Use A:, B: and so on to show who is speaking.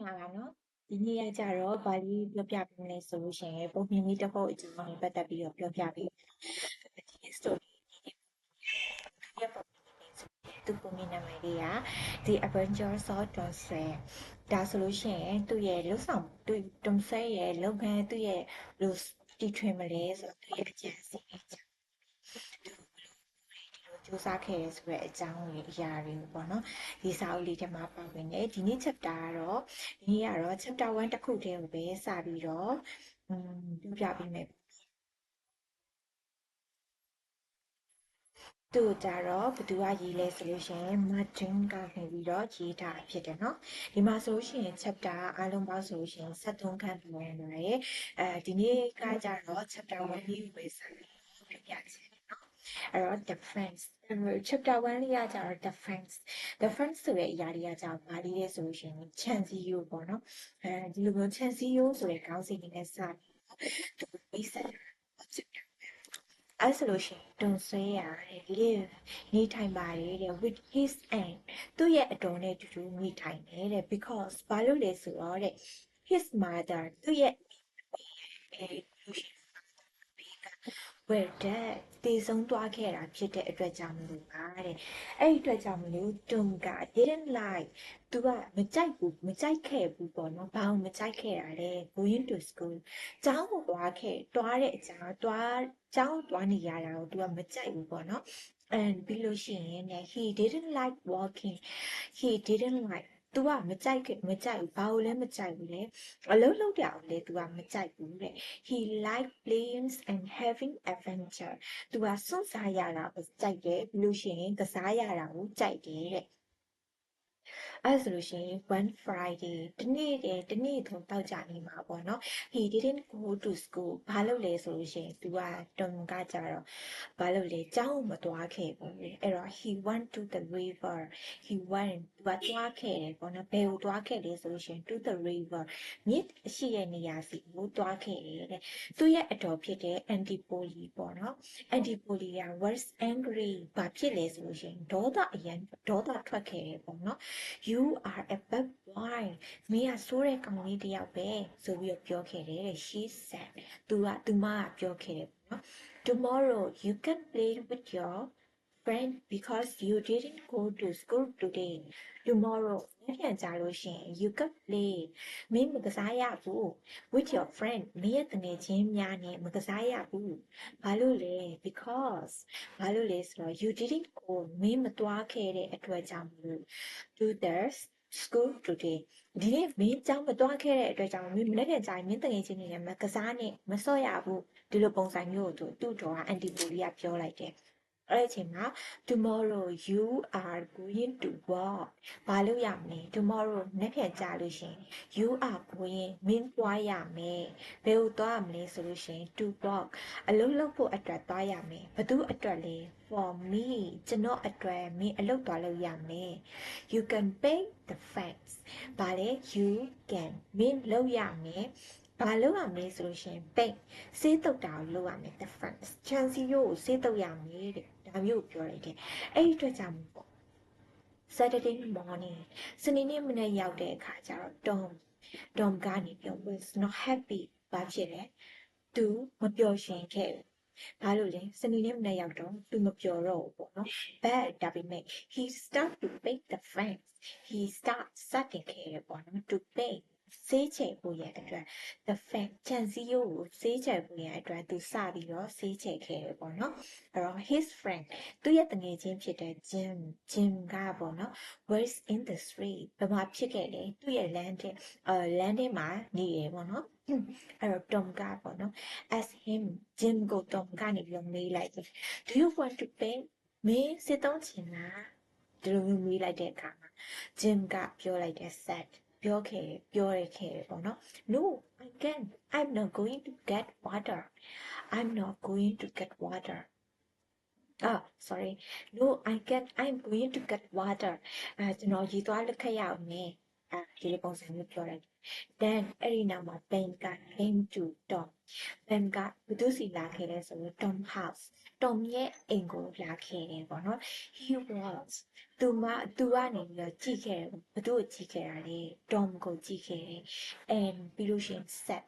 A: လာပါနော်ဒီနေ့ကကြတော့ဗာလီပြောပြပေးမလဲဆိုလို့ရှိရင်ပုံမြင်ပြီးတစ်ခုအကြောင်းကိုပတ်သက်ပြီးတော့ပြောပြပေးဒီ story ရဲ့ပုံမြင်လေးဆိုသူပုံမြင်နာမည်လေးက The Adventures of Tom Sawyer ဒါဆိုလို့ရှိရင်သူ့ရဲ့လှုပ်ဆောင်သူ Tom Sawyer ရဲ့လုပ်ငန်းသူ့ရဲ့လို့တီထွင်မလဲဆိုတော့သူ့ရဲ့အကြံစီအကြောင်းစူးစမ်းခဲ့ရဆိုတဲ့အကြောင်းတွေအရာတွေပေါ့နော်ဒီစာအုပ်လေးထဲမှာပါဝင်တယ်ဒီနေ့ chapter ကတော့ဒီနေ့ကတော့ chapter 1တစ်ခုတည်းကိုပဲစပြီးတော့ပြောပြပေးမယ်သူ့ကြတော့ဘသူကရေးလဲဆိုလို့ရှိရင် Martin ကနေပြီးတော့ရေးထားဖြစ်တယ်နော်ဒီမှာဆိုလို့ရှိရင် chapter အားလုံးပေါင်းဆိုလို့ရှိရင်73ခန်းပြန်ဝင်လာတယ်ဒီနေ့ကကြတော့ chapter 1လေးကိုပဲစပြီးပြောပြချင်တယ်နော်အဲ့တော့ defense chapter 1လေးကကြတော့ defense ဆိုတဲ့အရာလေးကကြတော့ဘာလေးလဲဆိုလို့ရှိရင်ခြံစည်းရိုးပေါ့နော်ဒီလိုမျိုးခြံစည်းရိုးဆိုတဲ့ခေါင်းစဉ်လေးနဲ့စပြီးသူမိတ်ဆက်အဲ့ဆိုလို့ရှိရင်တွန်ဆွဲရတဲ့ live နေထိုင်ပါတယ်တဲ့ with his aunt သူ့ရဲ့အတော်နဲ့အတူတူနေထိုင်တယ်တဲ့ because ဘာလို့လဲဆိုတော့တဲ့ his mother သူ့ရဲ့လူရှိ where that တည်ဆုံးသွားခဲ့တာဖြစ်တဲ့အတွက်ကြောင့်မလို့ပါတဲ့အဲ့ဒီအတွက်ကြောင့်မလို့တွန်က didn't like သူကမကြိုက်ဘူးမကြိုက်ခဲ့ဘူးပေါ့နော်ဘာလို့မကြိုက်ခဲ့တာလဲ going to school ကျောင်းကိုသွားတဲ့အကြောင်းကျောင်းသွားနေရတာကိုသူကမကြိုက်ဘူးပေါ့နော် and ပြီးလို့ရှိရင်လည်း he didn't like walking he didn't like သူကမကြိုက်ဘူးဘာလို့လဲမကြိုက်ဘူးလဲအလုံးလုံးတောင်လေသူကမကြိုက်ဘူးတဲ့ he liked playing and having adventure သူကစွန့်စားရတာကိုကြိုက်တယ်ပြီးလို့ရှိရင်ကစားရတာကိုကြိုက်တယ်တဲ့အဲ့ဆိုလို့ရှိရင် one Friday တနေ့ထုံတောက်ကြနေမှာပေါ့နော် he didn't go to school ဘာလို့လဲဆိုလို့ရှိရင်သူကတုံကကြတော့ဘာလို့လဲကျောင်းမသွားခဲ့ဘူးလေအဲ့တော့ he went to the river he went သူကသွားခဲ့တယ်ပေါ့နော်ဘယ်ကိုသွားခဲ့လဲဆိုလို့ရှိရင် to the river မြစ်ရှိတဲ့နေရာစီကိုသွားခဲ့တယ်တဲ့သူရဲ့အတော်ဖြစ်တဲ့ Antipoli ပေါ့နော် Antipoli က was angry ဘာဖြစ်လဲဆိုလို့ရှိရင်ဒေါသထွက်ခဲ့တယ်ပေါ့နော် you are a bad boy မင်းကဆိုးတဲ့ကောင်လေးတစ်ယောက်ပဲဆိုပြီးတော့ပြောခဲ့တယ်တဲ့ she said သူမကပြောခဲ့တယ်ပေါ့နော် tomorrow you can play with your friend because you didn't go to school today tomorrow နေ့ပြန်ကြလို့ရှိရင် you can play မင်းမကစားရဘူး with your friend မင်းရဲ့တငယ်ချင်းများနဲ့မကစားရဘူးဘာလို့လဲ because ဘာလို့လဲဆိုတော့ you didn't go မင်းမသွားခဲ့တဲ့အတွက်ကြောင့်မလို့ to the school today ဒီနေ့မင်းကျောင်းမသွားခဲ့တဲ့အတွက်ကြောင့်မင်းမနေ့ကကြာရင်မင်းတငယ်ချင်းတွေနဲ့မကစားနဲ့မစော့ရဘူးဒီလိုပုံစံမျိုးကိုသူ့တော်ကအန်တီပိုလီကပြောလိုက်တယ်အဲ့ဒီအချိန်မှာ tomorrow you are going to walk ဘာလို့ရမလဲ tomorrow နေ့ပြန်ကြာလို့ရှင် you are going မင်းသွားရမယ်ဘယ်ကိုသွားရမလဲဆိုလို့ရှင် to walk အလုပ်လုပ်ဖို့အတွက်သွားရမယ်ဘသူအတွက်လဲ for me ကျွန်တော်အတွက်မင်းအလုပ်သွားလုပ်ရမယ် you can pay the fence ဘာလဲ you can မင်းလုပ်ရမယ်ဘာလုပ်ရမလဲဆိုလို့ရှင် pay စေးတုတ်တာကိုလုပ်ရမယ် the fence ချန်စီရိုးကိုစေးတုတ်ရမယ်တဲ့ဒါမျိုးကိုပြောလိုက်တယ်အဲ့ဒီအတွက်ကြောင့်ပေါ့ Saturday morning စနေနေ့မနေ့ရောက်တဲ့အခါကျတော့ Tom ကနေပြော was not happy ဘာဖြစ်လဲ သူမပျော်ရွှင်ခဲ့ဘူးဘာလို့လဲစနေနေ့မနေ့ရောက်တော့သူမပျော်တော့ဘူးပေါ့နော် but ဒါပေမဲ့ he start to pay the fence he start စတင်ခဲ့တယ်ပေါ့နော် to pay စေးချေဖို့ရတဲ့အတွက် the fan ချန်စီယိုကိုစေးချေဖို့ရတဲ့အတွက်သူစပြီးတော့စေးချေခဲ့တယ်ပေါ့နော်အဲ့တော့ his friend သူ့ရဲ့တငယ်ချင်းဖြစ်တဲ့ Jim ကပေါ့နော် was in the street ဘယ်မှာဖြစ်ခဲ့လဲသူ့ရဲ့ land ထဲမှာနေရပေါ့နော်အဲ့တော့ Tom ကပေါ့နော် as him Jim ကို Tom ကနေပြီးတော့မေးလိုက်တယ် do you want to pay မင်းစစ်သုံးချင်လားဒီလိုမျိုးမေးလိုက်တဲ့အခါမှာ Jim ကပြောလိုက်တယ် sad ပြောခဲ့ပေါ့နော် no I can't I'm not going to get water I'm not going to get water sorry no I can't I'm going to get water ကျွန်တော်ရေသွားလက်ခတ်ရအောင်မယ် ဒီလိုပုံစံမျိုးပြောလိုက်တယ် then အဲ့ဒီနောက်မှာ Ben က came to Tom Ben ကဘသူစီလာခဲ့လဲဆိုတော့ Tom house Tom ရဲ့အိမ်ကိုလာခဲ့တယ်ပေါ့နော် he was သူကနေပြီးတော့ကြည့်ခဲ့တယ်ဘသူကိုကြည့်ခဲ့တာလဲ Tom ကိုကြည့်ခဲ့တယ် and ပြီးလို့ရှိရင် set